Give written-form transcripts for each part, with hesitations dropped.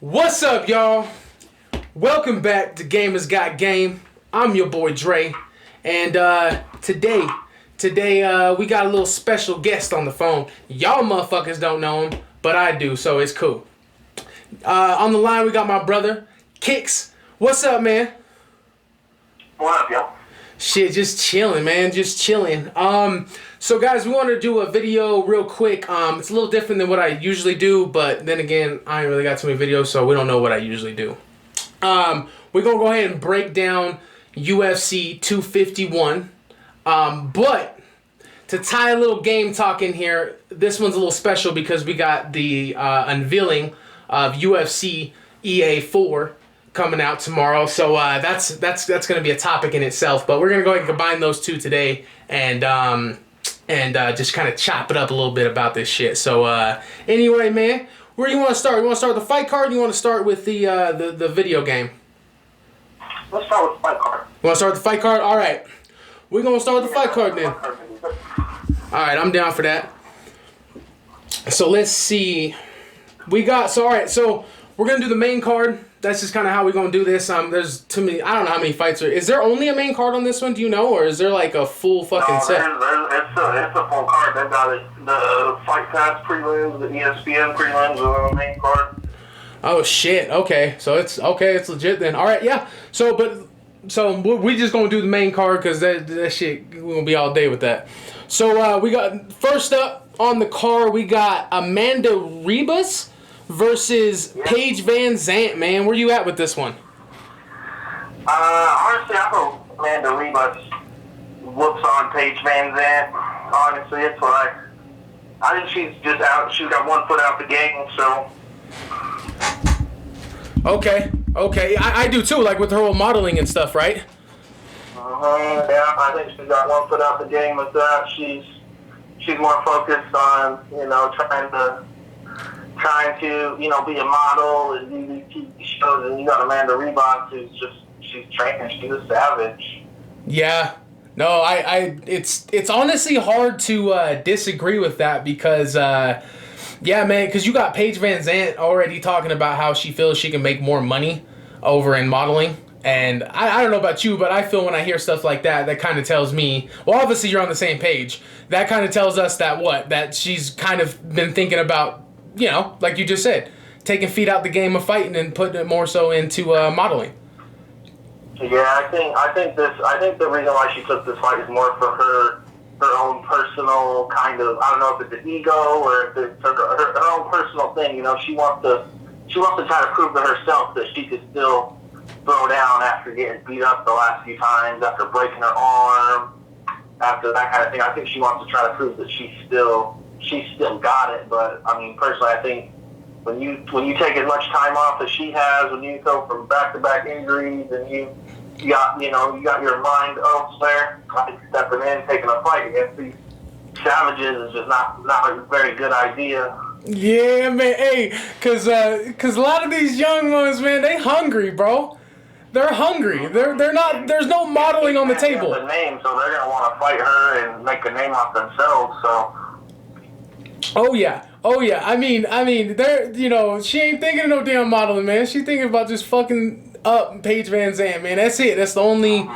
What's up, y'all? Welcome back to Gamers Got Game. I'm your boy Dre, and today we got a little special guest on the phone. Y'all motherfuckers don't know him, but I do, so it's cool. On the line, we got my brother Kicks. What's up, man? What up, yo? Shit, just chilling, man. Just chilling. So guys, we wanted to do a video real quick. It's a little different than what I usually do, but then again, I ain't really got too many videos, so we don't know what I usually do. We're gonna go ahead and break down UFC 251. But to tie a little game talk in here, this one's a little special because we got the unveiling of UFC EA4 coming out tomorrow, so that's gonna be a topic in itself. But we're gonna go ahead and combine those two today, and just kind of chop it up a little bit about this shit. So anyway, man, where do you want to start? You want to start with the fight card? Or you want to start with the video game? Let's start with the fight card. You want to start with the fight card? All right, we're gonna start with the fight card then. All right, I'm down for that. So let's see. We got all right. So we're gonna do the main card. That's just kind of how we're going to do this. There's too many. I don't know how many fights are. Is there only a main card on this one? Do you know? Or is there like a full fucking set? It's a full card. They got it. The Fight Pass prelims, the ESPN prelims are on the main card. Oh, shit. Okay. So it's okay. It's legit then. All right. Yeah. So we just going to do the main card because that shit, we're going to be all day with that. So we got, first up on the card, we got Amanda Rebus versus Paige Van Zandt, man. Where you at with this one? Honestly, I hope Amanda Rebus whoops on Paige Van Zandt. Honestly, it's like, I think she's just out. She's got 1 foot out the game, so. Okay. I do too, like with her whole modeling and stuff, right? Yeah, I think she's got 1 foot out the game with that. She's more focused on, trying to, be a model and do these TV shows, and you got Amanda Rebus who's she's training, she's a savage. Yeah. No, it's honestly hard to disagree with that because, yeah, man, because you got Paige Van Zandt already talking about how she feels she can make more money over in modeling. And I don't know about you, but I feel when I hear stuff like that, that kind of tells me, well, obviously you're on the same page. That kind of tells us that she's kind of been thinking about, like you just said, taking feet out the game of fighting and putting it more so into modeling. Yeah, I think the reason why she took this fight is more for her own personal kind of, I don't know if it's an ego or if it's her own personal thing. She wants to try to prove to herself that she could still throw down after getting beat up the last few times, after breaking her arm, after that kind of thing. I think she wants to try to prove that she's still got it. But I mean, personally, I think when you take as much time off as she has, when you go from back-to-back injuries and you got your mind elsewhere, like stepping in, taking a fight against these savages is just not a very good idea. Yeah, man. Hey, cause a lot of these young ones, man, they hungry, bro. They're hungry. They're not. There's no modeling on the table. The name, so they're gonna want to fight her and make a name off themselves. So. Oh yeah. I mean, they're she ain't thinking of no damn modeling, man. She's thinking about just fucking up Paige Van Zandt, man. That's it. That's the only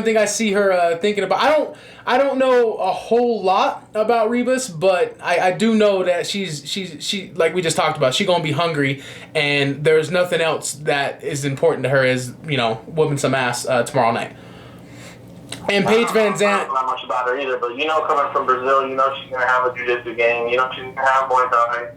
thing I see her thinking about. I don't know a whole lot about Rebus, but I do know that she like we just talked about, she gonna be hungry, and there's nothing else that is important to her as whooping some ass tomorrow night. And Paige Van Zandt. I don't know much about her either, but coming from Brazil, she's gonna have a jiu-jitsu game. She's gonna have Muay Thai.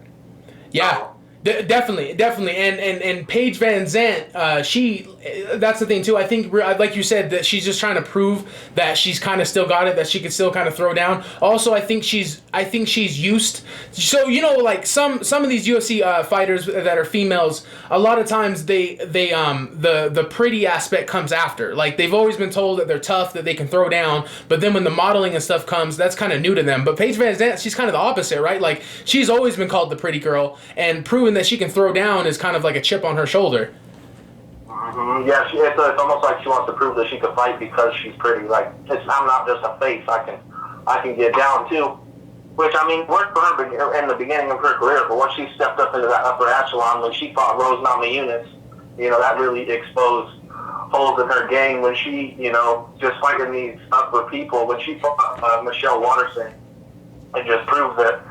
Yeah. Definitely, and Paige Van Zandt, that's the thing too. I think, like you said, that she's just trying to prove that she's kind of still got it, that she can still kind of throw down. Also, I think she's used. So like some of these UFC fighters that are females, a lot of times the pretty aspect comes after. Like they've always been told that they're tough, that they can throw down, but then when the modeling and stuff comes, that's kind of new to them. But Paige Van Zandt, she's kind of the opposite, right? Like she's always been called the pretty girl, and proving that she can throw down is kind of like a chip on her shoulder. Mm-hmm. Yeah, it's almost like she wants to prove that she can fight because she's pretty. Like I'm not just a face. I can get down too. which, I mean, worked for her in the beginning of her career, but once she stepped up into that upper echelon, when she fought Rose Namajunas, you know, that really exposed holes in her game when she, you know, just fighting these upper people. When she fought Michelle Waterson, it just proved that,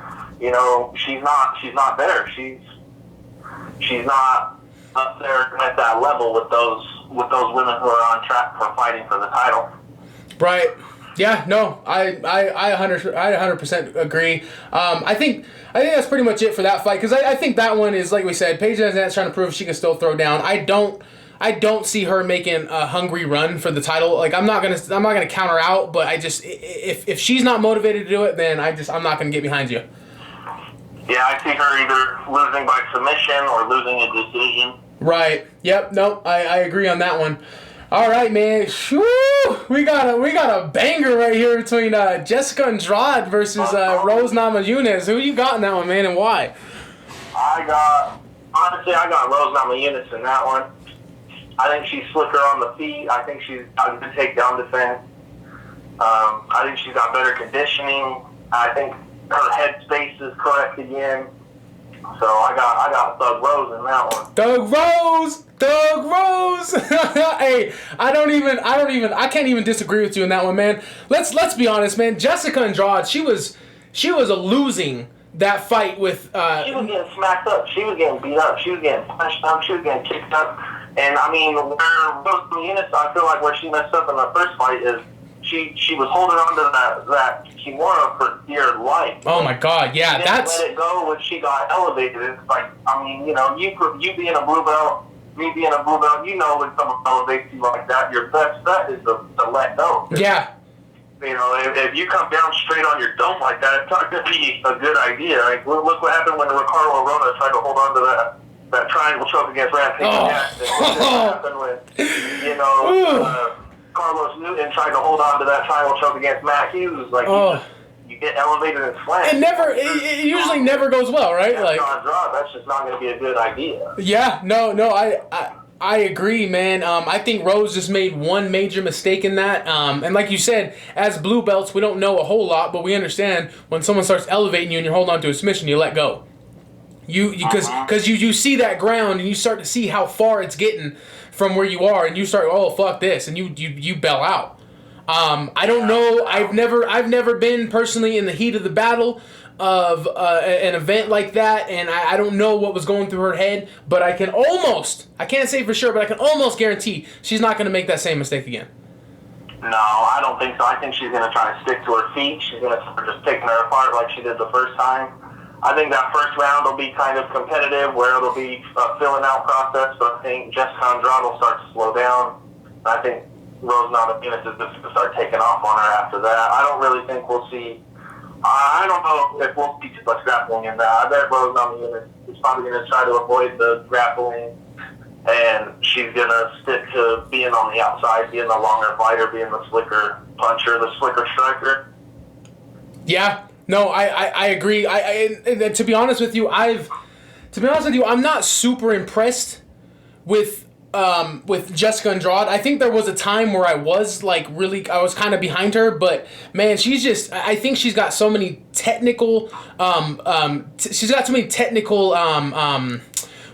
you know, she's not there. She's not up there at that level with those women who are on track for fighting for the title. Right. Yeah, no, I 100% agree. I think that's pretty much it for that fight, because I think that one is, like we said, Paige Van Zandt's trying to prove she can still throw down. I don't see her making a hungry run for the title. Like, I'm not gonna counter out, but I just, if she's not motivated to do it, then I'm not gonna get behind you. Yeah, I see her either losing by submission or losing a decision. Right. Yep. No, I agree on that one. All right, man. Whew. We got a banger right here between Jessica Andrade versus Rose Namajunas. Who you got in that one, man, and why? I got Rose Namajunas in that one. I think she's slicker on the feet. I think she's got a good takedown defense. I think she's got better conditioning. I think her headspace is correct again. So I got Thug Rose in that one. Thug Rose. Hey, I can't even disagree with you in that one, man. Let's be honest, man. Jessica Andrade, she was losing that fight with. She was getting smacked up. She was getting beat up. She was getting punched up. She was getting kicked up. And I mean, where Rose Namajunas, I feel like where she messed up in the first fight is she was holding on to that kimura for dear life. Oh my God, yeah, that's. Let it go when she got elevated. It's like, I mean, you know, you being a blue belt, me being a blue belt, you know, when someone elevates you like that, your best bet is to let go. Yeah. You know, if you come down straight on your dome like that, it's not going to be a good idea. Like, look what happened when Ricardo Arona tried to hold on to that triangle choke against Rampage Jackson. What happened when, you know, Carlos Newton tried to hold on to that triangle choke against Matt Hughes. Like, you get elevated and slammed. It usually never goes well, right? Like, that's just not going to be a good idea. Yeah, no, I agree, man. I think Rose just made one major mistake in that. And like you said, as blue belts, we don't know a whole lot, but we understand when someone starts elevating you and you hold on to a submission, you let go. Because you see that ground and you start to see how far it's getting from where you are, and you start, oh fuck this, and you bail out. I don't know. I've never been personally in the heat of the battle of an event like that, and I don't know what was going through her head, but I can't say for sure, but I can almost guarantee she's not going to make that same mistake again. No, I don't think so. I think she's going to try to stick to her feet. She's going to start just picking her apart like she did the first time. I think that first round will be kind of competitive, where it'll be a filling out process, but I think Jessica Andrade will start to slow down. I think Rose Namajunas is just going to start taking off on her after that. I don't really think we'll see. I don't know if we'll see too much grappling in that. I bet Rose Namajunas is probably going to try to avoid the grappling, and she's going to stick to being on the outside, being the longer fighter, being the slicker puncher, the slicker striker. Yeah. No, I agree. And to be honest with you, I'm not super impressed with Jessica Andrade. I think there was a time where I was kind of behind her, but man, I think she's got so many technical,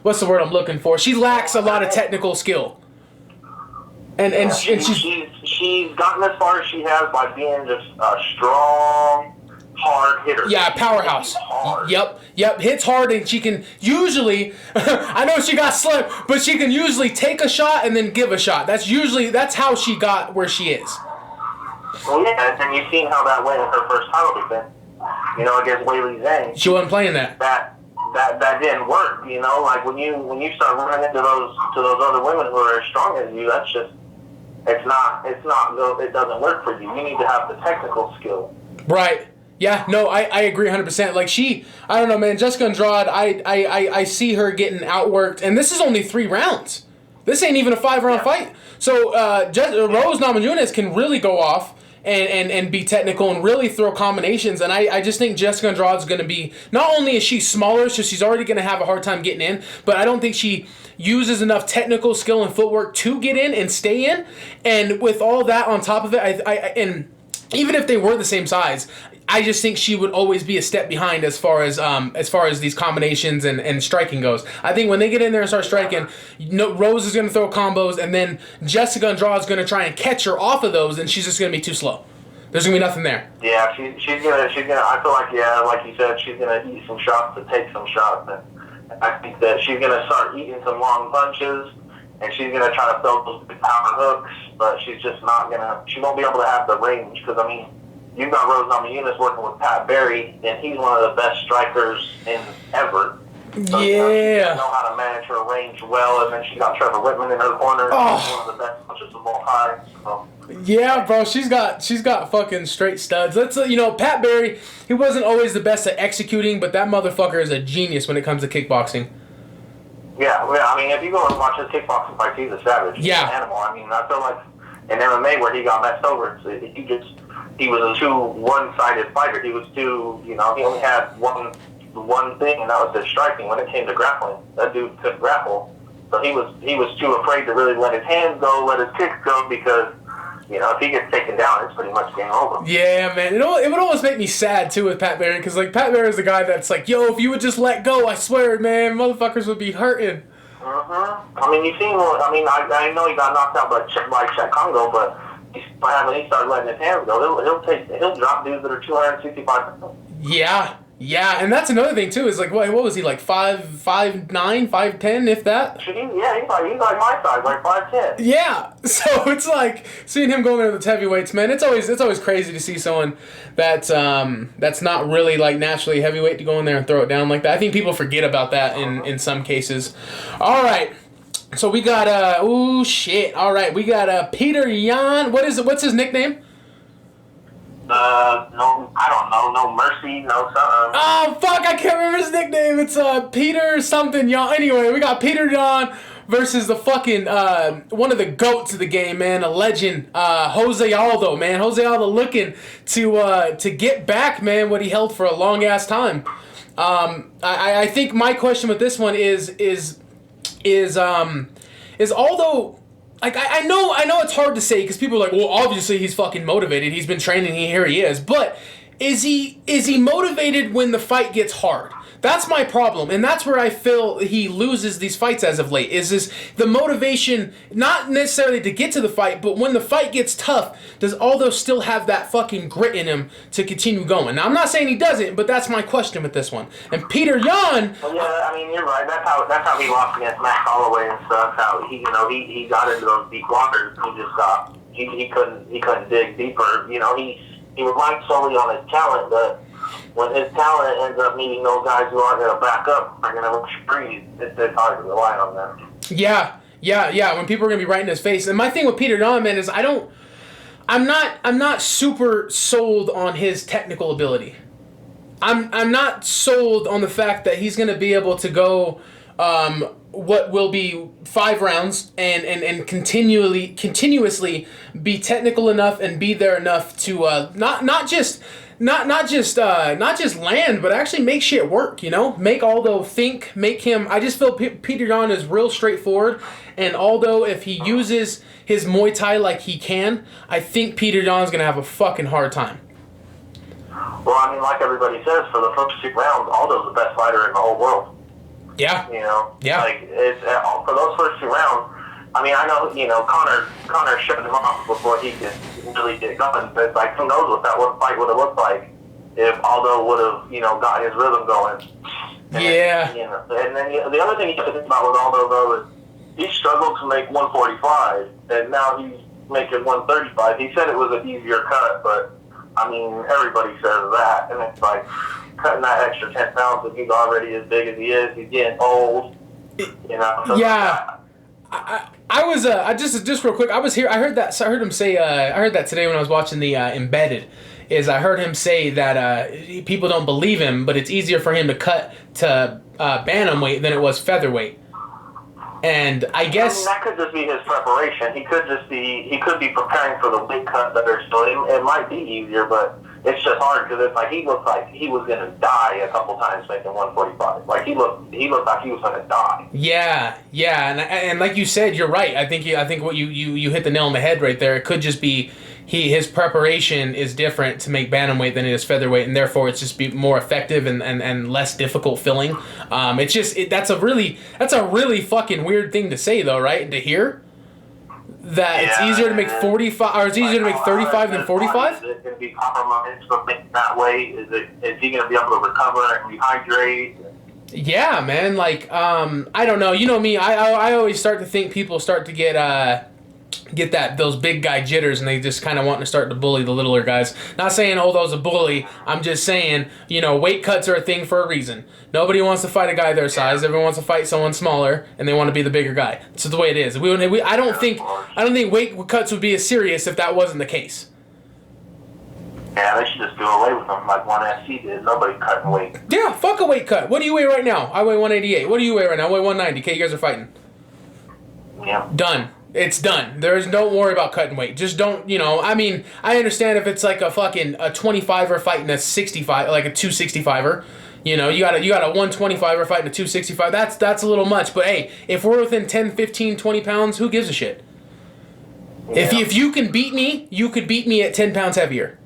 what's the word I'm looking for? She lacks a lot of technical skill. And she's gotten as far as she has by being just a strong, hard hitter. Yeah, powerhouse. Yep. Hits hard, and she can usually, I know she got slipped, but she can usually take a shot and then give a shot. That's how she got where she is. Well, yeah, and you've seen how that went in her first title defense. You know, against Weili Zhang. She wasn't playing that. That didn't work. You know, like when you start running into those other women who are as strong as you, that's just it doesn't work for you. You need to have the technical skill. Right. Yeah, no, I agree 100%. Like I don't know, man, Jessica Andrade, I see her getting outworked, and this is only 3 rounds. This ain't even a 5-round fight. So Rose Namajunas can really go off and be technical and really throw combinations, and I just think Jessica Andrade's going to be, not only is she smaller, so she's already going to have a hard time getting in, but I don't think she uses enough technical skill and footwork to get in and stay in, and with all that on top of it, even if they were the same size, I just think she would always be a step behind as far as these combinations and striking goes. I think when they get in there and start striking, Rose is going to throw combos, and then Jessica Andrade is going to try and catch her off of those, and she's just going to be too slow. There's going to be nothing there. Yeah, she's gonna, I feel like, like you said, she's going to eat some shots to take some shots. And I think that she's going to start eating some long punches, and she's going to try to throw those big power hooks, but she's just not going to, she won't be able to have the range, because, I mean, you've got Rose Namajunas working with Pat Barry, and he's one of the best strikers in ever. So, yeah. She know how to manage her range well, and then she got Trevor Whitman in her corner. Oh. He's one of the best punchers of all time. So. Yeah, bro, she's got fucking straight studs. Let's Pat Barry, he wasn't always the best at executing, but that motherfucker is a genius when it comes to kickboxing. Yeah, I mean, if you go and watch his kickboxing fights, he's a savage. He's an animal. I mean, I feel like in MMA where he got messed over, he was a too one-sided fighter. He was too, he only had one thing, and that was his striking. When it came to grappling, that dude couldn't grapple, so he was too afraid to really let his hands go, let his kicks go, because if he gets taken down, it's pretty much game over. Yeah, man. It would almost make me sad, too, with Pat Barry, because, Pat Barry is the guy that's like, yo, if you would just let go, I swear, man, motherfuckers would be hurting. I mean, I know he got knocked out by Czech Congo, but when he started letting his hands go, he'll drop dudes that are 265 pounds. Yeah, and that's another thing too. Is what was he, 5'9", 5'10", if that? Yeah, he's like my size, 5'10". Yeah, so it's like seeing him going there with heavyweights, man. It's always crazy to see someone that's not really naturally heavyweight to go in there and throw it down like that. I think people forget about that in some cases. All right. So we got all right, we got Peter Yan. What's his nickname? No, I don't know. No Mercy, no something. Oh, fuck, I can't remember his nickname. It's Peter something Yan. Anyway, we got Peter Yan versus the fucking one of the GOATs of the game, man, a legend, Jose Aldo, man. Jose Aldo looking to get back, man, what he held for a long ass time. I think my question with this one is Aldo, I know it's hard to say because people are like, well, obviously he's fucking motivated. He's been training. Here he is. But is he motivated when the fight gets hard? That's my problem, and that's where I feel he loses these fights as of late. Is the motivation not necessarily to get to the fight, but when the fight gets tough, does Aldo still have that fucking grit in him to continue going? Now, I'm not saying he doesn't, but that's my question with this one. And Peter Yan. Well, yeah, I mean, you're right. That's how he lost against Max Holloway and stuff. How he got into those deep waters. He just stopped. He couldn't dig deeper. He relied solely on his talent, but when his talent ends up meeting those guys who aren't going to back up, are going to breathe, it's hard to rely on them. Yeah. When people are going to be right in his face. And my thing with Peter Yan, man, is I'm not super sold on his technical ability. I'm not sold on the fact that he's going to be able to go what will be 5 rounds and continuously be technical enough and be there enough to not just land, but actually make shit work, Make Aldo think, make him... I just feel Peter Yan is real straightforward, and Aldo, if he uses his Muay Thai like he can, I think Peter Yan's going to have a fucking hard time. Well, I mean, like everybody says, for the first 2 rounds, Aldo's the best fighter in the whole world. Yeah. Yeah. It's for those first 2 rounds, I mean, I know, Conor shut him off before he could really get going, but who knows what that fight would have looked like if Aldo would have, got his rhythm going. And, and then the other thing you have to think about with Aldo, though, is he struggled to make 145, and now he's making 135. He said it was an easier cut, but, I mean, everybody says that, and it's like cutting that extra 10 pounds if he's already as big as he is, he's getting old, So yeah. I was just real quick. I was here. I heard him say. I heard that today when I was watching the Embedded. I heard him say that people don't believe him, but it's easier for him to cut to bantamweight than it was featherweight. And I guess that could just be his preparation. He could be preparing for the weight cut better. So it might be easier, but it's just hard because it's he looked like he was gonna die a couple times making 145. He looked like he was gonna die. Yeah, and like you said, you're right. I think what you hit the nail on the head right there. It could just be his preparation is different to make bantamweight than it is featherweight, and therefore it's just be more effective and less difficult filling. It's just that's a really fucking weird thing to say though, right? To hear that it's easier to make 45 or it's easier to make 35 than 45. Is it going to be compromised for making that way? Is he going to be able to recover and rehydrate? Yeah, man. Like I don't know. You know me. I always start to think people start to get those big guy jitters, and they just kind of want to start to bully the littler guys. Not saying Aldo's a bully. I'm just saying, weight cuts are a thing for a reason. Nobody wants to fight a guy their size. Everyone wants to fight someone smaller, and they want to be the bigger guy. It's the way it is. I don't think weight cuts would be as serious if that wasn't the case. Yeah, they should just do away with them like 1SC did. Nobody cutting weight. Yeah, fuck a weight cut. What do you weigh right now? I weigh 188. What do you weigh right now? I weigh 190. Okay, you guys are fighting. Yeah. Done. It's done. Don't worry about cutting weight. Just don't, I mean, I understand if it's like a 25er fighting a 65, like a 265er. You got a 125er fighting a 265. That's a little much. But hey, if we're within 10, 15, 20 pounds, who gives a shit? Yeah. If you can beat me, you could beat me at 10 pounds heavier.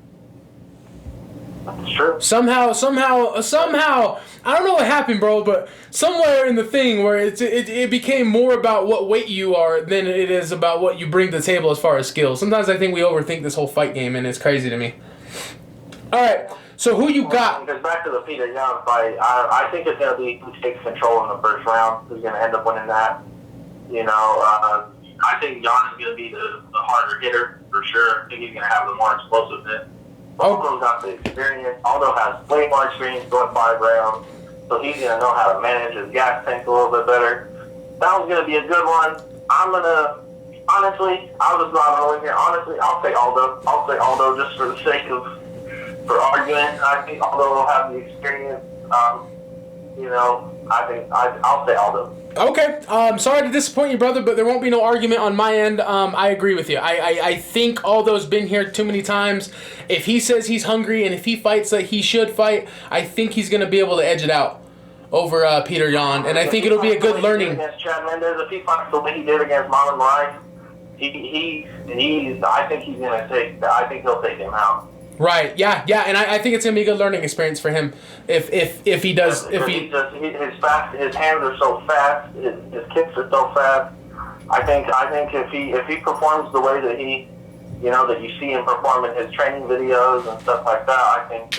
That's true. Somehow, I don't know what happened, bro, but somewhere in the thing where it became more about what weight you are than it is about what you bring to the table as far as skills. Sometimes I think we overthink this whole fight game, and it's crazy to me. All right, so who you got? Because back to the Peter Yan fight, I think it's going to be who takes control in the first round, who's going to end up winning that. I think Yan is going to be the harder hitter, for sure. I think he's going to have the more explosiveness. Aldo's got the experience. Aldo has way more experience going 5 rounds, so he's going to know how to manage his gas tank a little bit better. That one's going to be a good one. Honestly, I'll just go out on a limb here. Honestly, I'll say Aldo. I'll say Aldo just for the sake of, for argument. I think Aldo will have the experience. I'll say Aldo. Okay. Sorry to disappoint you, brother, but there won't be no argument on my end. I agree with you. I think Aldo's been here too many times. If he says he's hungry and if he fights like he should fight, I think he's going to be able to edge it out over Peter Yan, and I think it'll be a good learning. Against Chad Mendes, if he fights the way he did against Marlon Moraes, I think he'll take him out. Right. Yeah. And I think it's gonna be a good learning experience for him if he does. His hands are so fast, his kicks are so fast. I think if he performs the way that that you see him perform in his training videos and stuff like that, I think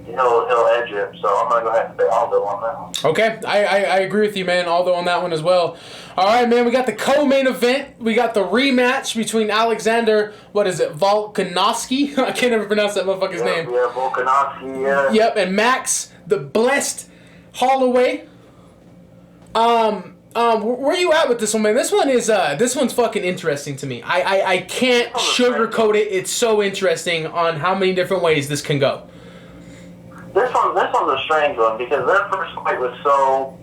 he'll edge him. So I'm gonna go ahead and say Aldo on that one. Okay, I agree with you, man. Aldo on that one as well. All right, man. We got the co-main event. We got the rematch between Alexander. What is it? Volkanovski. I can't ever pronounce that motherfucker's name. Yeah, Volkanovski. Yeah. Yep, and Max the Blessed Holloway. Where you at with this one, man? This one's fucking interesting to me. I can't sugarcoat it. It's so interesting on how many different ways this can go. This one's a strange one because their first fight was so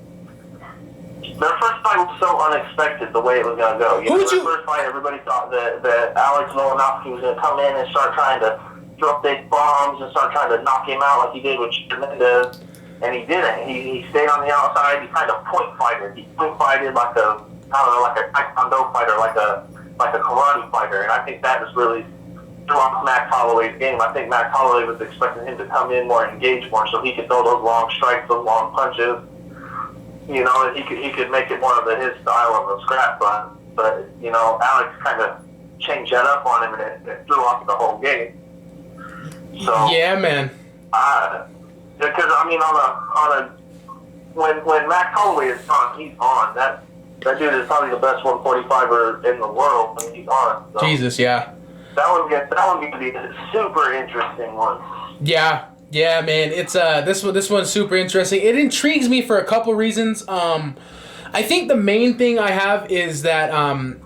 unexpected the way it was going to go. First fight, everybody thought that Alex Volkanovski was going to come in and start trying to throw big bombs and start trying to knock him out like he did with Mendes, and he didn't. He stayed on the outside. He kind of point fighted. He point fighted like a taekwondo fighter, like a karate fighter, and I think that just really threw off Max Holloway's game. I think Max Holloway was expecting him to come in more, engage more, so he could throw those long strikes, those long punches. He could make it more of his style of a scrap, but Alex kind of changed that up on him, and it threw off the whole game. So yeah, man. Because when Max Holloway is on, he's on. That dude is probably the best 145er in the world when he's on. So. Jesus, yeah. That one's going to be a super interesting one. Yeah, man. It's this one's super interesting. It intrigues me for a couple reasons. I think the main thing I have is that man,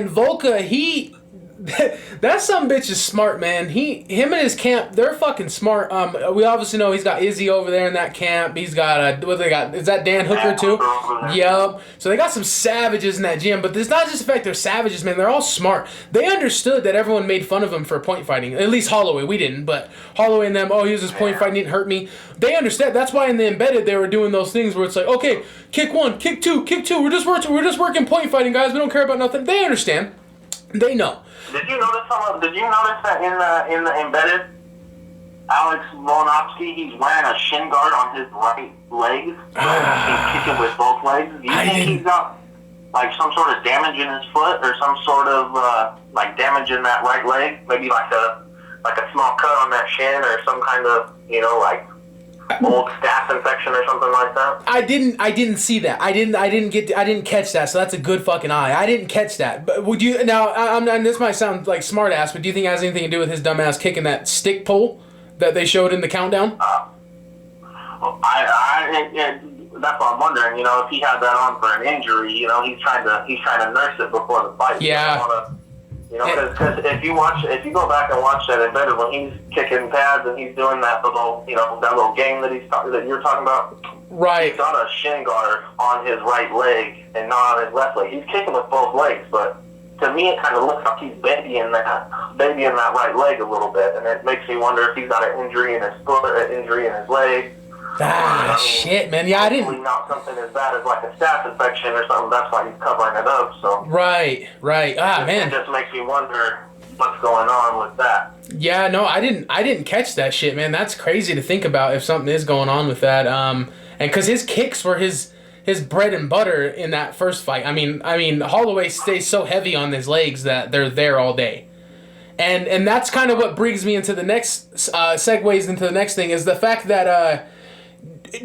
Volka, That some bitch is smart, man. Him and his camp, they're fucking smart. We obviously know he's got Izzy over there in that camp. He's got what they got? Is that Dan Hooker too? Yep. So they got some savages in that gym, but it's not just the fact they're savages, man. They're all smart. They understood that everyone made fun of him for point fighting. At least Holloway, we didn't, but Holloway and them, oh, he was just point fighting, didn't hurt me. They understand. That's why in the embedded they were doing those things where it's like, okay, kick one, kick two, kick two. We're just working point fighting, guys. We don't care about nothing. They understand. They know. Did you notice that in the embedded, Alex Volkanovski, he's wearing a shin guard on his right leg. He's kicking with both legs. Do you think he's got like some sort of damage in his foot or some sort of like damage in that right leg? Maybe like a small cut on that shin or some kind of like old staph infection or something like that. I didn't see that. I didn't catch that. So that's a good fucking eye. I didn't catch that. But would you now? And this might sound like smart ass, but do you think it has anything to do with his dumb ass kicking that stick pole that they showed in the countdown? That's what I'm wondering. If he had that on for an injury, he's trying to nurse it before the fight. Yeah. Because if you go back and watch that embedded when he's kicking pads and he's doing that little game that you're talking about. Right. He's got a shin guard on his right leg and not on his left leg. He's kicking with both legs, but to me it kind of looks like he's babying that right leg a little bit, and it makes me wonder if he's got an injury in his foot or an injury in his leg. Shit, man. Yeah, I didn't. Not something as bad as like a staph infection or something. That's why he's covering it up. So. Right. Man. It just makes me wonder what's going on with that. Yeah, no, I didn't catch that shit, man. That's crazy to think about if something is going on with that. And because his kicks were his bread and butter in that first fight. I mean, Holloway stays so heavy on his legs that they're there all day. And that's kind of what brings me into the next segues into the next thing is the fact that.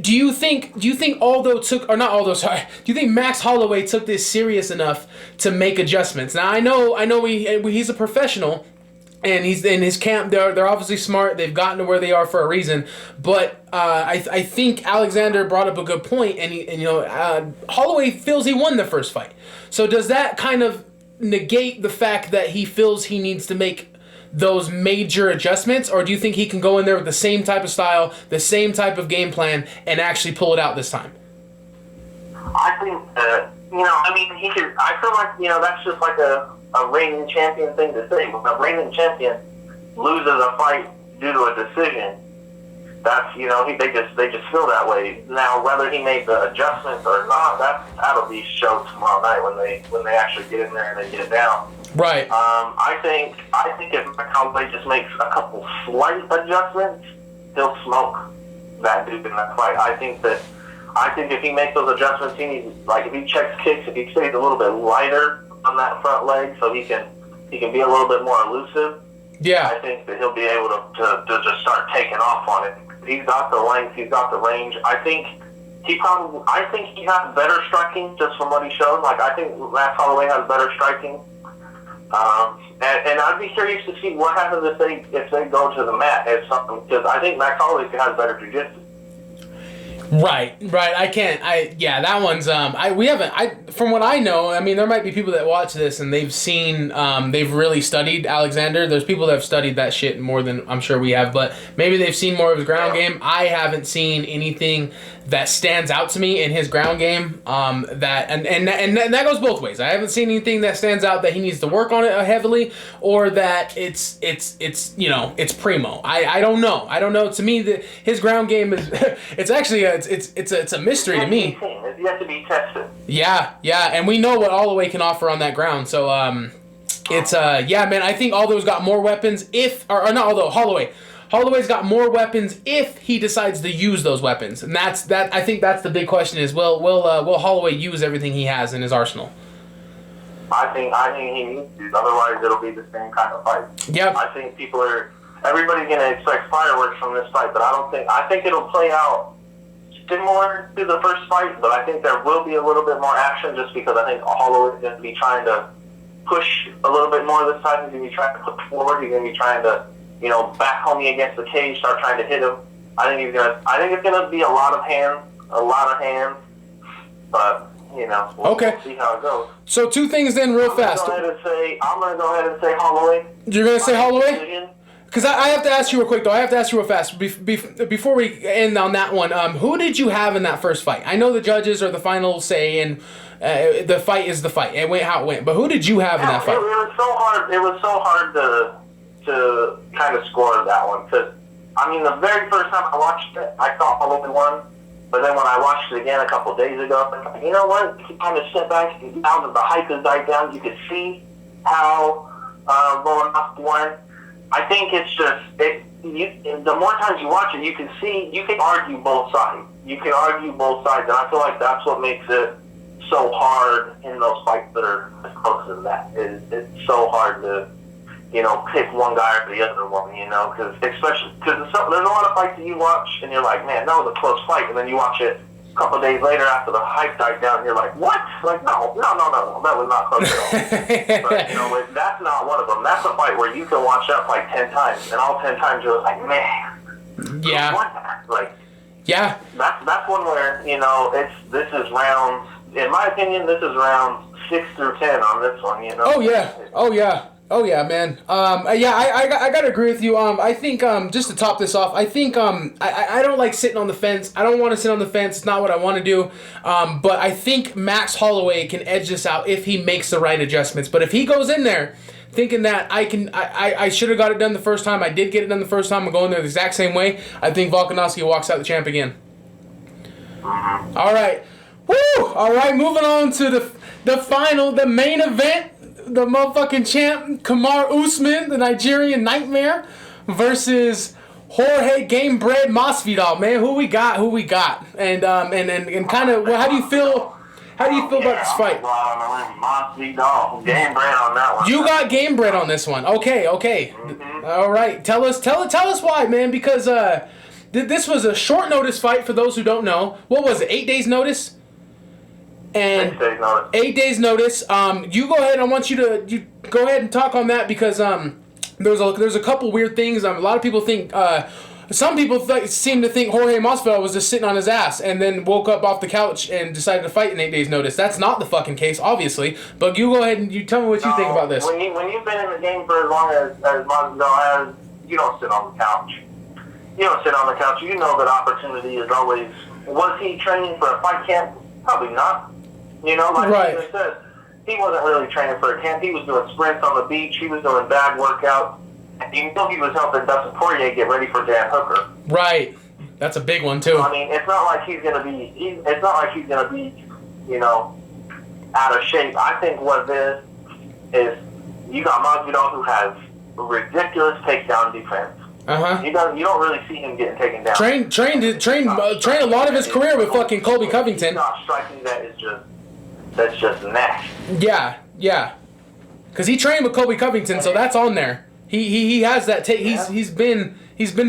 Do you think Aldo took, or not Aldo, sorry, do you think Max Holloway took this serious enough to make adjustments? Now I know he's a professional, and he's in his camp. They're obviously smart. They've gotten to where they are for a reason. But I think Alexander brought up a good point, and Holloway feels he won the first fight. So does that kind of negate the fact that he feels he needs to make those major adjustments, or do you think he can go in there with the same type of style, the same type of game plan, and actually pull it out this time? I think he could. I feel like that's just like a reigning champion thing to say. When a reigning champion loses a fight due to a decision, that's they just feel that way. Now whether he made the adjustments or not, that'll be shown tomorrow night when they actually get in there and they get down. Right. I think if Holloway just makes a couple slight adjustments, he'll smoke that dude in that fight. I think if he makes those adjustments, he needs, like, if he checks kicks, if he stays a little bit lighter on that front leg, so he can be a little bit more elusive. Yeah. I think that he'll be able to just start taking off on it. He's got the length. He's got the range. I think he has better striking just from what he showed. Like, I think Max Holloway has better striking. And I'd be curious to see what happens if they go to the mat as something, because I think Max Holloway has better jiu-jitsu. Right. That one's from what I know, I mean, there might be people that watch this and they've seen, they've really studied Alexander. There's people that have studied that shit more than I'm sure we have, but maybe they've seen more of his ground game. I haven't seen anything that stands out to me in his ground game. And that goes both ways. I haven't seen anything that stands out that he needs to work on it heavily, or that it's primo. I don't know. To me, his ground game is it's actually it's a mystery to me. It's yet to be tested. Yeah, and we know what Holloway can offer on that ground. So man, I think Aldo's got more weapons Holloway's got more weapons if he decides to use those weapons. And I think that's the big question is, will Holloway use everything he has in his arsenal? I think he needs to, otherwise it'll be the same kind of fight. Yep. I think everybody's going to expect fireworks from this fight, but I think it'll play out similar to the first fight, but I think there will be a little bit more action just because I think Holloway's going to be trying to push a little bit more this time. He's going to be trying to put forward. He's going to be trying to, back home against the cage, start trying to hit him. I think it's going to be a lot of hands, but We'll see how it goes. So 2 things then, real fast. I'm gonna go ahead and say Holloway. You're gonna say Holloway? Because I have to ask you real quick, though. I have to ask you real fast. Before we end on that one, who did you have in that first fight? I know the judges are the final say, and the fight is the fight. It went how it went. But who did you have in that fight? It was so hard. It was so hard to kind of score that one. Because, the very first time I watched it, I thought Holloway won. But then when I watched it again a couple days ago, you know what? You kind of step back, now that the hype has died down, you could see how Volkanovski won. I think it's just, the more times you watch it, you can argue both sides. And I feel like that's what makes it so hard in those fights that are as close as that. It's so hard to, pick one guy or the other one, because there's a lot of fights that you watch and you're like, man, that was a close fight. And then you watch it a couple days later after the hype died down and you're like, what? Like, no, that was not close at all. But, that's not one of them. That's a fight where you can watch that fight 10 times and all 10 times you're like, man, yeah. What? Like, yeah. That's one where, this is rounds, in my opinion, this is rounds 6 through 10 on this one, Oh yeah, man. I gotta agree with you. I think just to top this off, I think I don't like sitting on the fence. I don't want to sit on the fence. It's not what I want to do. But I think Max Holloway can edge this out if he makes the right adjustments. But if he goes in there thinking that I should have got it done the first time, I did get it done the first time, I'm going there the exact same way, I think Volkanovski walks out the champ again. All right. Woo! All right, moving on to the final, the main event. The motherfucking champ, Kamaru Usman, the Nigerian Nightmare, versus Jorge Gamebred Masvidal. Man, who we got? And kind of, how do you feel? How do you feel about this fight? Masvidal, Gamebred on that one. You got Gamebred on this one. Okay. Mm-hmm. All right. Tell us why, man. Because this was a short notice fight for those who don't know. What was it? 8 days notice. And 8 days notice. You go ahead. I want you to go ahead and talk on that because there's a couple weird things. A lot of people think. Some people seem to think Jorge Masvidal was just sitting on his ass and then woke up off the couch and decided to fight in 8 days notice. That's not the fucking case, obviously. But you go ahead and you tell me what you think about this. When you've been in the game for as long as Masvidal has, you don't sit on the couch. You know that opportunity is always. Was he training for a fight camp? Probably not. Like you said, he wasn't really training for a camp. He was doing sprints on the beach. He was doing bag workouts. And he was helping Dustin Poirier get ready for Dan Hooker. Right. That's a big one too. It's not like he's gonna be. It's not like he's gonna be, out of shape. I think what this is, you got Masvidal who has ridiculous takedown defense. You don't really see him getting taken down. Trained a lot of his career with fucking Colby Covington. Not striking that's just nasty. Yeah. Because he trained with Colby Covington, so that's on there. He has that. He's been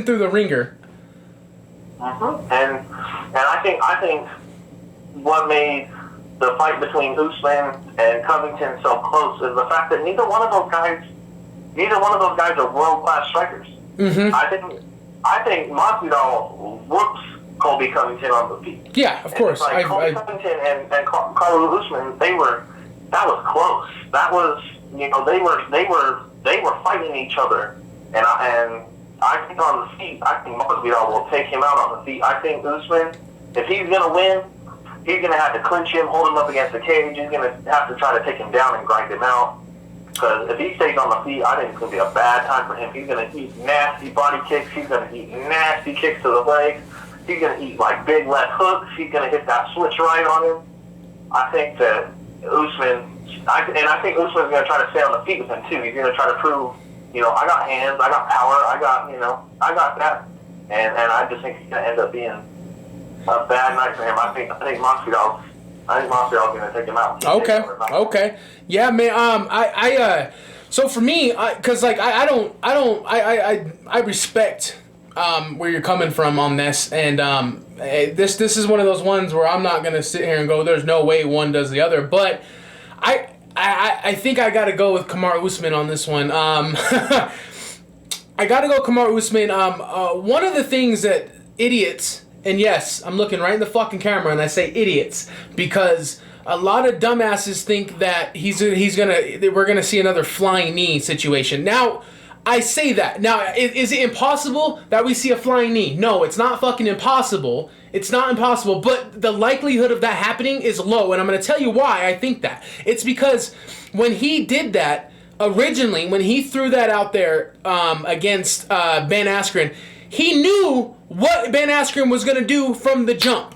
through the ringer. And I think what made the fight between Usman and Covington so close is the fact that neither one of those guys are world-class strikers. I think Masvidal whoops Colby Covington on the feet. Yeah, of course. Like Colby Covington and Kamaru Usman, that was close. That was, they were fighting each other, and I think on the feet, I think Masvidal will take him out on the feet. I think Usman, if he's gonna win, he's gonna have to clinch him, hold him up against the cage. He's gonna have to try to take him down and grind him out. Because if he stays on the feet, I think it's going to be a bad time for him. He's going to eat nasty body kicks. He's going to eat nasty kicks to the legs. He's going to eat big left hooks. He's going to hit that switch right on him. I think that I think Usman's going to try to stay on the feet with him too. He's going to try to prove, I got hands, I got power, I got that. And I just think it's going to end up being a bad night for him. I think Masvidal's going to take him out. Okay. Yeah, man. So for me, because I respect where you're coming from on this, and this is one of those ones where I'm not gonna sit here and go, "There's no way one does the other." But I think I got to go with Kamaru Usman on this one. I got to go Kamaru Usman. One of the things that idiots. And yes, I'm looking right in the fucking camera and I say idiots because a lot of dumbasses think that we're gonna see another flying knee situation. Now, I say that. Now, is it impossible that we see a flying knee? No, it's not fucking impossible. It's not impossible, but the likelihood of that happening is low, and I'm going to tell you why I think that. It's because when he did that, originally, when he threw that out there against Ben Askren, he knew what Ben Askren was going to do from the jump.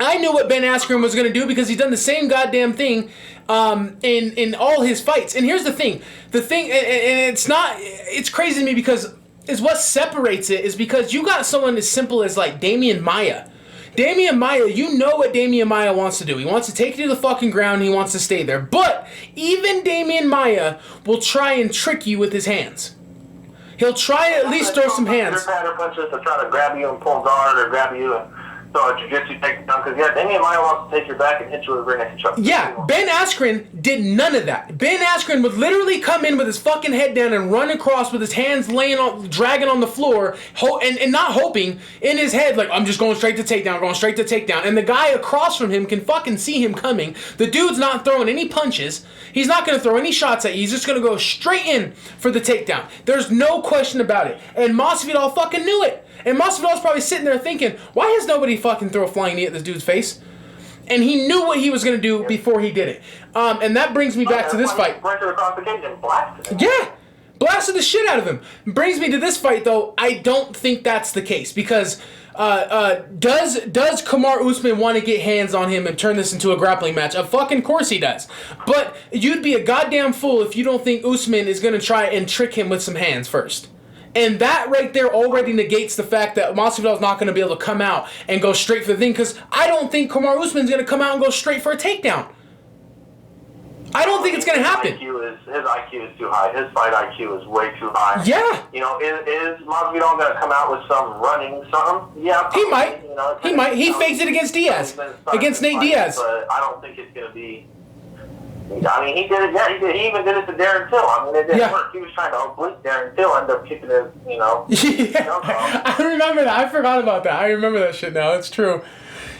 I knew what Ben Askren was going to do because he's done the same goddamn thing in all his fights. And here's the thing, and it's crazy to me because is what separates it is because you got someone as simple as like Damian Maia. Damian Maia, you know what Damian Maia wants to do. He wants to take you to the fucking ground. He wants to stay there. But even Damian Maia will try and trick you with his hands. He'll try to at least throw some hands. Pattern punches to try to grab you and pull guard or grab you and throw a jiu-jitsu takedown. Because, yeah, Damian Maia wants to take your back and hit you with a rear naked choke. Yeah, Ben Askren did none of that. Ben Askren would literally come in with his fucking head down and run across with his hands dragging on the floor, and not hoping in his head, like, I'm just going straight to takedown. And the guy across from him can fucking see him coming. The dude's not throwing any punches. He's not going to throw any shots at you. He's just going to go straight in for the takedown. There's no question about it. And Masvidal fucking knew it. And Masvidal's probably sitting there thinking, why has nobody fucking throw a flying knee at this dude's face? And he knew what he was going to do before he did it. And that brings me back to this fight. Yeah, blasted the shit out of him. Brings me to this fight, though. I don't think that's the case because does Kamaru Usman want to get hands on him and turn this into a grappling match? Of fucking course he does. But you'd be a goddamn fool if you don't think Usman is going to try and trick him with some hands first. And that right there already negates the fact that Masvidal's not going to be able to come out and go straight for the thing because I don't think Kamaru Usman's going to come out and go straight for a takedown. I don't think it's going to happen. His IQ is too high. His fight IQ is way too high. Yeah. You know, is Masvidal going to come out with some running something? Yeah. Probably. He might. You know, he might. He faked it against Diaz. Against Nate Diaz. But I don't think it's going to be... I mean, he did it. Yeah, he did. He even did it to Darren Till. I mean, it didn't work. He was trying to oblique Darren Till, ended up kicking his, you know. Yeah, I remember that. I forgot about that. I remember that shit now. It's true.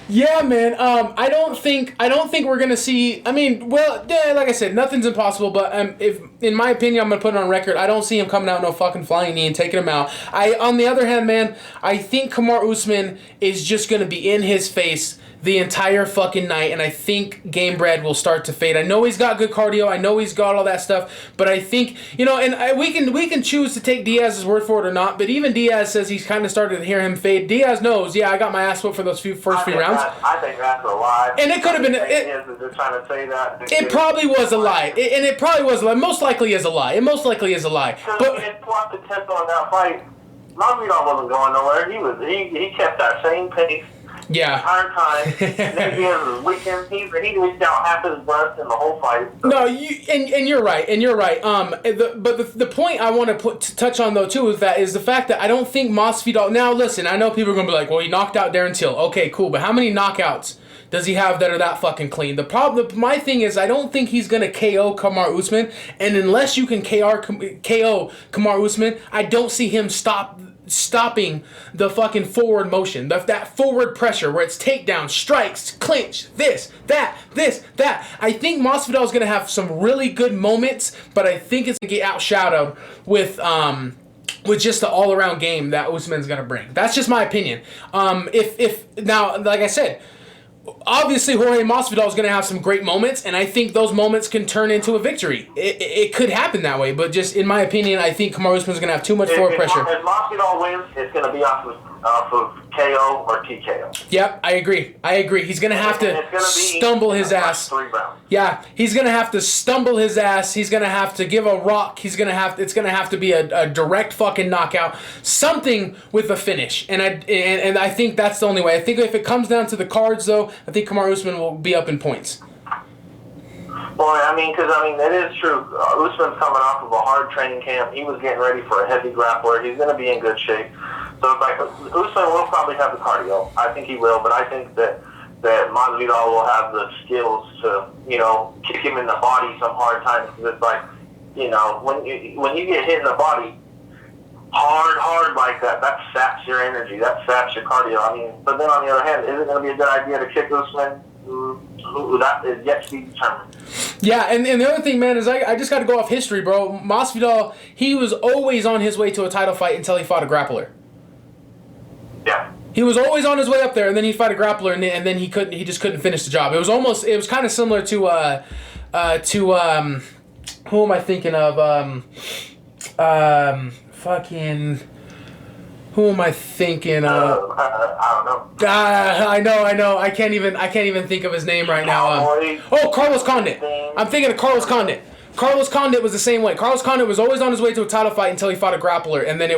Yeah, man. I don't think we're gonna see. I mean, well, yeah, like I said, nothing's impossible. But if, in my opinion, I'm gonna put it on record. I don't see him coming out no fucking flying knee and taking him out. On the other hand, man, I think Kamaru Usman is just gonna be in his face the entire fucking night, and I think Gamebred will start to fade. I know he's got good cardio, I know he's got all that stuff, but I think, you know, and we can choose to take Diaz's word for it or not, but even Diaz says he's kind of started to hear him fade. Diaz knows, yeah, I got my ass whooped for those first few rounds. I think that's a lie. And it could have been... Diaz is just trying to say that. It probably was a lie. And it probably was a lie. Most likely is a lie. It most likely is a lie. But it plucked the tempo on that fight. Masvidal wasn't going nowhere. He kept that same pace. Yeah. Entire time. Maybe it was weekend. He reached out half his breath in the whole fight. So. No, you're right. But the point I want to touch on though too is the fact that I don't think Masvidal. Now listen, I know people are gonna be like, well, he knocked out Darren Till. Okay, cool, but how many knockouts does he have that are that fucking clean? My thing is, I don't think he's gonna KO Kamaru Usman, and unless you can KO Kamaru Usman, I don't see him stopping the fucking forward motion, that forward pressure where it's takedown, strikes, clinch, this, that. I think Masvidal is gonna have some really good moments, but I think it's gonna get outshadowed with just the all-around game that Usman's gonna bring. That's just my opinion. If now, like I said, obviously Jorge Masvidal is going to have some great moments, and I think those moments can turn into a victory. It could happen that way, but just in my opinion, I think Kamaru Usman is going to have too much forward pressure. If Masvidal wins, it's going to be off of KO or TKO. Yep, I agree. He's going to have to stumble his ass. 3 rounds. Yeah, he's going to have to stumble his ass. He's going to have to give a rock. It's going to have to be a direct fucking knockout. Something with a finish. And I think that's the only way. I think if it comes down to the cards, though, I think Kamaru Usman will be up in points. Well, it is true. Usman's coming off of a hard training camp. He was getting ready for a heavy grappler. He's going to be in good shape. So, Usman will probably have the cardio. I think he will, but I think that Masvidal will have the skills to, you know, kick him in the body some hard times. Because it's like, you know, when you get hit in the body hard like that saps your energy. That saps your cardio. I mean, but then on the other hand, is it going to be a good idea to kick Usman That is yet to be determined. Yeah, and the other thing, man, is I just got to go off history, bro. Masvidal, he was always on his way to a title fight until he fought a grappler. Yeah. He was always on his way up there, and then he'd fight a grappler, and then he just couldn't finish the job. It was kind of similar to who am I thinking of? Who am I thinking of? I don't know. I know. I can't even think of his name right now. Carlos Condit. I'm thinking of Carlos Condit. Carlos Condit was the same way. Carlos Condit was always on his way to a title fight until he fought a grappler, and then he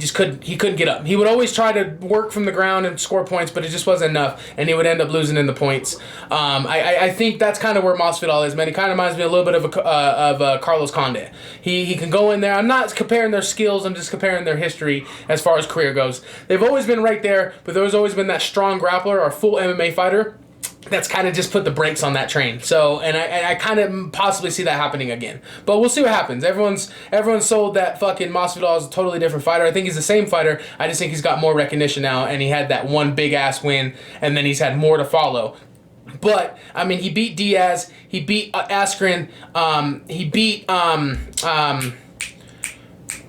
couldn't get up. He would always try to work from the ground and score points, but it just wasn't enough, and he would end up losing in the points. I think that's kind of where Masvidal is, man. He kind of reminds me a little bit of Carlos Condit. He can go in there. I'm not comparing their skills. I'm just comparing their history as far as career goes. They've always been right there, but there's always been that strong grappler or full MMA fighter that's kind of just put the brakes on that train. So, and I kind of possibly see that happening again. But we'll see what happens. Everyone's sold that fucking Masvidal is a totally different fighter. I think he's the same fighter. I just think he's got more recognition now, and he had that one big-ass win, and then he's had more to follow. But, I mean, he beat Diaz. He beat Askren. He beat...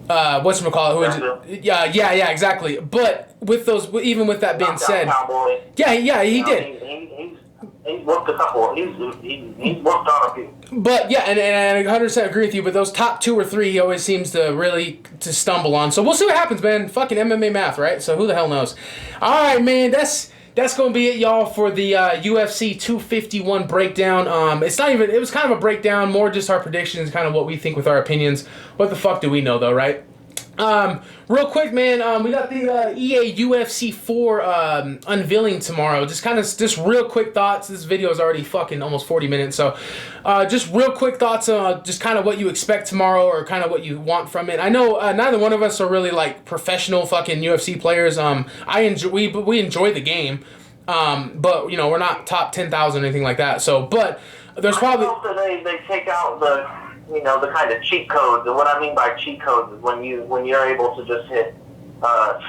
whatchamacallit? Yeah, exactly. But with those, even with that being said... Yeah, he did. He's worked a couple. He's worked on a few. But yeah, and I 100% agree with you. But those top 2 or 3, he always seems to really to stumble on. So we'll see what happens, man. Fucking MMA math, right? So who the hell knows? All right, man. That's gonna be it, y'all, for the UFC 251 breakdown. It's not even. It was kind of a breakdown, more just our predictions, kind of what we think with our opinions. What the fuck do we know, though, right? Real quick, man, we got the EA UFC4 unveiling tomorrow. Just real quick thoughts. This video is already fucking almost 40 minutes, so just real quick thoughts on just kind of what you expect tomorrow or kind of what you want from it. I know neither one of us are really like professional fucking UFC players. We enjoy the game, but you know we're not top 10,000 or anything like that. So, but there's probably I hope that they take out the kind of cheat codes. And what I mean by cheat codes is when you're able to just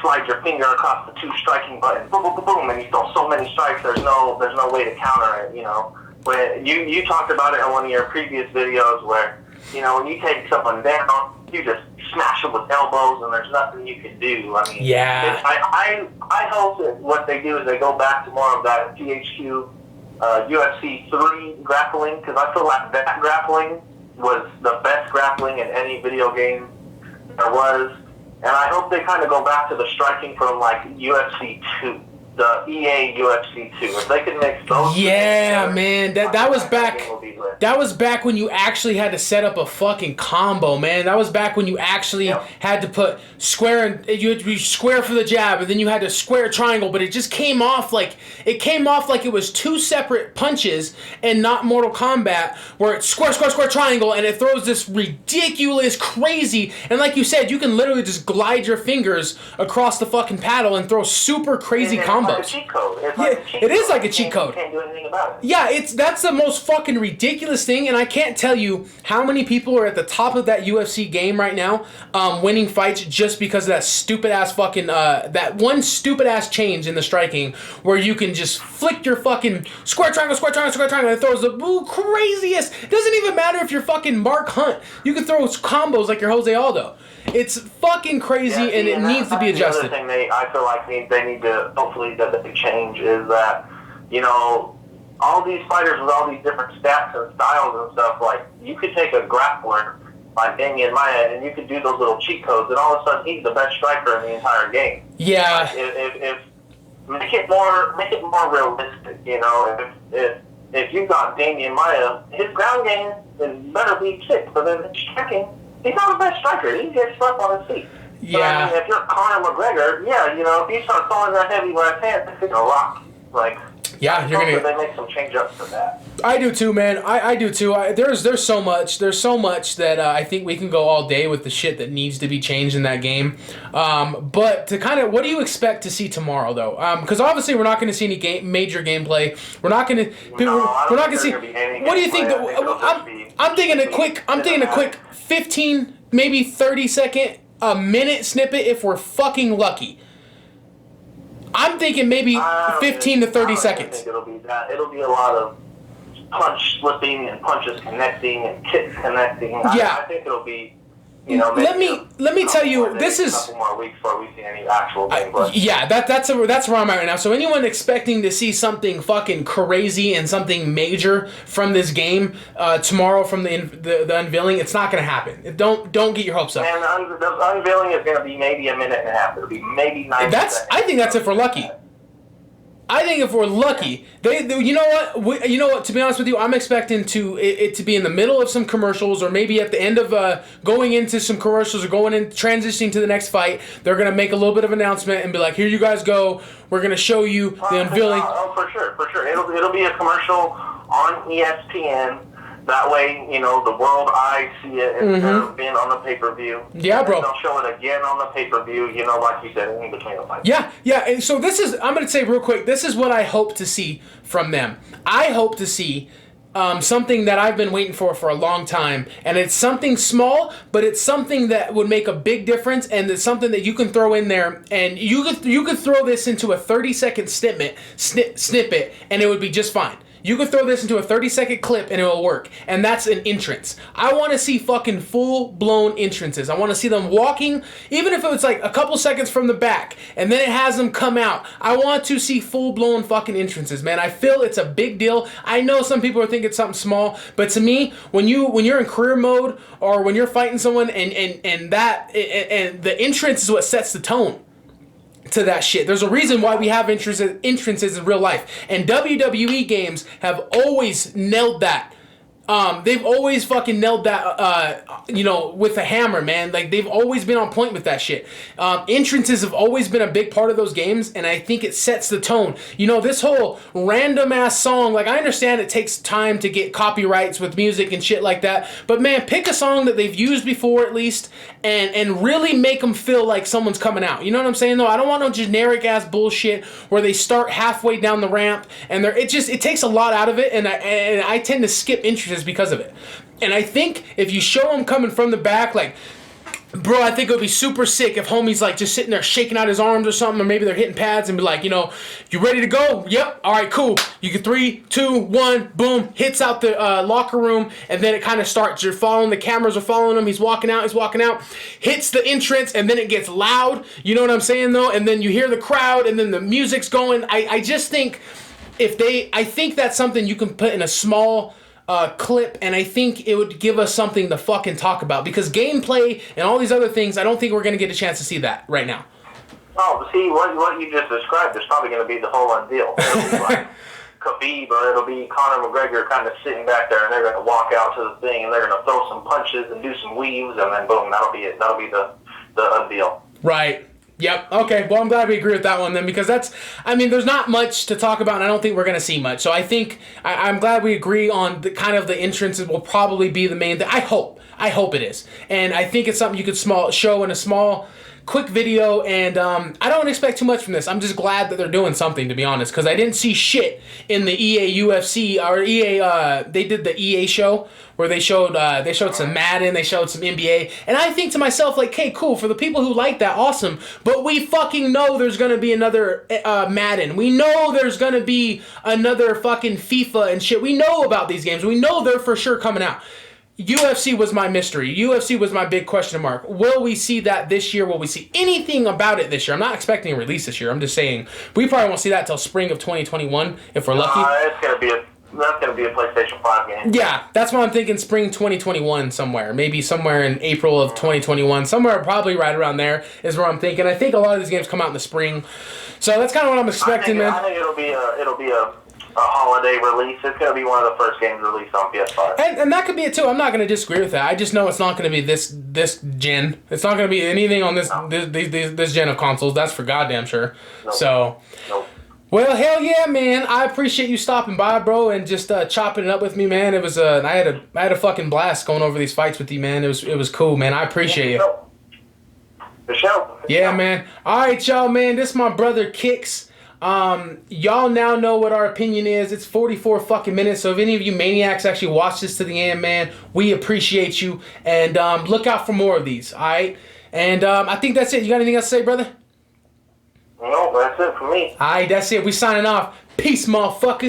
slide your finger across the 2 striking buttons, boom, boom, boom, boom, and you throw so many strikes. There's no way to counter it. You know, when you talked about it in one of your previous videos where when you take someone down, you just smash them with elbows, and there's nothing you can do. I mean, yeah. I hope that what they do is they go back to more of that THQ UFC3 grappling, because I feel like that grappling was the best grappling in any video game there was. And I hope they kind of go back to the striking from like UFC 2, the EA UFC 2. If they could mix those together, man, that was back. That was back when you actually had to set up a fucking combo, man. That was back when you actually had to put square and you had to be square for the jab, and then you had to square triangle. But it just came off like it was 2 separate punches, and not Mortal Kombat where it's square, triangle, and it throws this ridiculous, crazy. And like you said, you can literally just glide your fingers across the fucking paddle and throw super crazy combos. Like a cheat code. It is like a cheat code. You can't do anything about it. Yeah, that's the most fucking ridiculous thing, and I can't tell you how many people are at the top of that UFC game right now, winning fights just because of that stupid ass fucking that one stupid ass change in the striking where you can just flick your fucking square triangle, and it throws the craziest. It doesn't even matter if you're fucking Mark Hunt. You can throw combos like you're Jose Aldo. It's fucking crazy, and it needs to be adjusted. The other thing I feel like they need to, hopefully, that they change is that, all these fighters with all these different stats and styles and stuff, like, you could take a grappler like Damian Maia and you could do those little cheat codes, and all of a sudden he's the best striker in the entire game. Yeah. Like, if make it more realistic, if you got Damian Maia, his ground game is better be sick, but then his striking, he's not the best striker. He gets slept on his feet. Yeah. But, I mean, if you're Conor McGregor, if you start throwing that heavy left hand, it's gonna rock. Like, yeah, you're gonna. They make some change ups for that. I do too, man. I do too. There's so much. There's so much that I think we can go all day with the shit that needs to be changed in that game. But to kind of, what do you expect to see tomorrow, though? Because obviously we're not going to see any major gameplay. We're not going to. We're not going to see. What do you think? I'm thinking a quick. I'm thinking a quick 15, maybe 30-second, a minute snippet if we're fucking lucky. I'm thinking maybe 15 to 30 seconds. I think it'll be that. It'll be a lot of punch slipping and punches connecting and kicks connecting. Yeah. I think it'll be, you know, let me tell you, this is a couple more weeks before we see any actual gameplay. Yeah, that's where I'm at right now. So anyone expecting to see something fucking crazy and something major from this game tomorrow from the unveiling, it's not gonna happen. Don't get your hopes up. And the unveiling is gonna be maybe a minute and a half. It'll be maybe 90 seconds. I think that's if we're lucky. I think if we're lucky, they you know what? To be honest with you, I'm expecting it to be in the middle of some commercials, or maybe at the end of going into some commercials, or transitioning to the next fight. They're gonna make a little bit of announcement and be like, "Here you guys go. We're gonna show you the unveiling." Oh, for sure. It'll be a commercial on ESPN. That way, you know, the world eye see it instead of being on the pay-per-view. Yeah, bro. And they'll show it again on the pay-per-view, you know, like you said, in between the fights. Yeah. And so I'm going to say real quick, this is what I hope to see from them. I hope to see something that I've been waiting for a long time, and it's something small, but it's something that would make a big difference, and it's something that you can throw in there, and you could throw this into a 30-second snippet, and it would be just fine. You could throw this into a 30-second clip and it will work. And that's an entrance. I want to see fucking full-blown entrances. I want to see them walking, even if it was like a couple seconds from the back, and then it has them come out. I want to see full-blown fucking entrances, man. I feel it's a big deal. I know some people are thinking it's something small, but to me, when you're in career mode, or when you're fighting someone, and the entrance is what sets the tone to that shit. There's a reason why we have entrances in real life. And WWE games have always nailed that. They've always fucking nailed that, with a hammer, man. Like, they've always been on point with that shit. Entrances have always been a big part of those games, and I think it sets the tone. You know, this whole random-ass song, like, I understand it takes time to get copyrights with music and shit like that, but, man, pick a song that they've used before, at least, and really make them feel like someone's coming out. You know what I'm saying, though? I don't want no generic-ass bullshit where they start halfway down the ramp, and it takes a lot out of it, and I tend to skip entrances because of it. And I think if you show them coming from the back, like, bro, I think it would be super sick if homie's like just sitting there shaking out his arms or something, or maybe they're hitting pads and be like, you ready to go? Yep. All right, cool. You get 3, 2, 1, boom, hits out the locker room, and then it kind of starts. You're following, the cameras are following him. He's walking out, hits the entrance, and then it gets loud. You know what I'm saying, though? And then you hear the crowd, and then the music's going. I just think I think that's something you can put in a small clip, and I think it would give us something to fucking talk about, because gameplay and all these other things, I don't think we're going to get a chance to see that right now. Oh, see, what you just described is probably going to be the whole unveil. It'll be like Khabib, or it'll be Conor McGregor kind of sitting back there, and they're going to walk out to the thing, and they're going to throw some punches and do some weaves, and then boom, that'll be it. That'll be the unveil. Right. Yep. Okay. Well, I'm glad we agree with that one then, because there's not much to talk about, and I don't think we're going to see much. So I think I'm glad we agree on the kind of the entrances will probably be the main thing. I hope it is. And I think it's something you could show in a small, quick video, and I don't expect too much from this. I'm just glad that they're doing something, to be honest, because I didn't see shit in the EA UFC, or EA, they did the EA show, where they showed some Madden, they showed some NBA, and I think to myself, like, hey, cool, for the people who like that, awesome, but we fucking know there's gonna be another Madden. We know there's gonna be another fucking FIFA and shit. We know about these games. We know they're for sure coming out. UFC was my mystery. UFC was my big question mark. Will we see that this year? Will we see anything about it this year? I'm not expecting a release this year. I'm just saying we probably won't see that till spring of 2021 if we're lucky. That's gonna be a PlayStation 5 game. Yeah, that's what I'm thinking. Spring 2021 somewhere. Maybe somewhere in April of 2021. Somewhere probably right around there is where I'm thinking. I think a lot of these games come out in the spring, so that's kind of what I'm expecting, man. I think it'll be a holiday release. It's going to be one of the first games released on PS5. And that could be it too. I'm not going to disagree with that. I just know it's not going to be this gen. It's not going to be anything on this gen of consoles. That's for goddamn sure. Nope. So, well, hell yeah, man. I appreciate you stopping by, bro, and just chopping it up with me, man. It was I had a fucking blast going over these fights with you, man. It was cool, man. I appreciate you. For sure. Yeah, man. All right, y'all, man. This is my brother Kicks. Y'all now know what our opinion is. It's 44 fucking minutes, so if any of you maniacs actually watch this to the end, man, we appreciate you, and look out for more of these, alright? And I think that's it. You got anything else to say, brother? No, that's it for me. Alright, that's it. We signing off. Peace, motherfuckers.